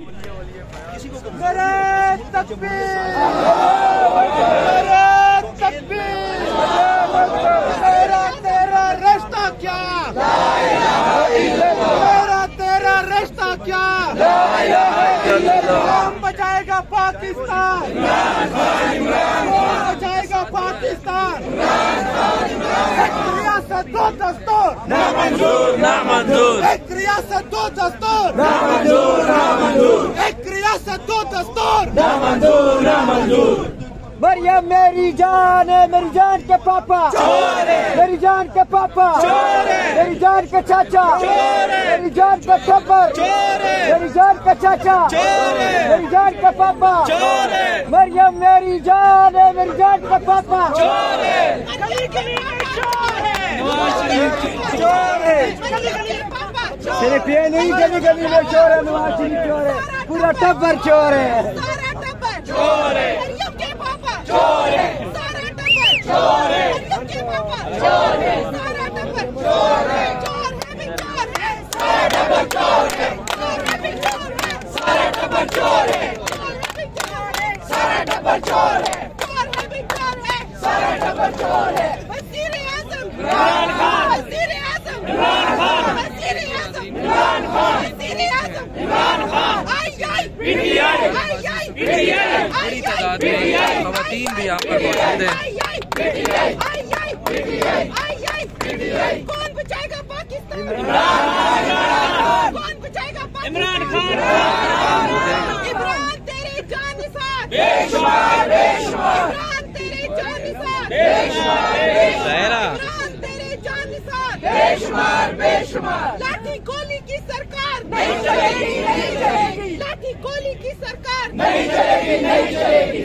تیرا رشتہ کیا؟ تیرا رشتہ کیا؟ کون بچائے گا پاکستان؟ کون بچائے گا پاکستان؟ ایک ریاست دو دستور نامنظور نامنظور، ایک ریاست دو دستور نامنظور نامنظور، ایک ریاست دو دستور نامنظور نامنظور۔ مریم میری جان ہے، میری جان کے پاپا، میری جان کے پاپا، میری جان کے چاچا، میری جان کا ٹبر، میری جان کا چاچا، میری جان کا پاپا، مریم میری جان ہے، میری جان کا پاپا۔ صرف یہ نہیں گلی گلی میں چور ہے، نواز شریف چور ہے، پورا ٹبر چور ہے۔ بڑی تعداد میں خواتین بھی آپ پر موجود ہیں۔ کون بچائے گا پاکستان؟ کون بچائے گا عمران خان؟ عمران تیری جان نثار، عمران تیری جان نثار، عمران تیری جان نثار، لاٹھی گولی کی سرکار نہیں چلے گی، لاٹھی گولی کی سرکار نہیں چلے گی۔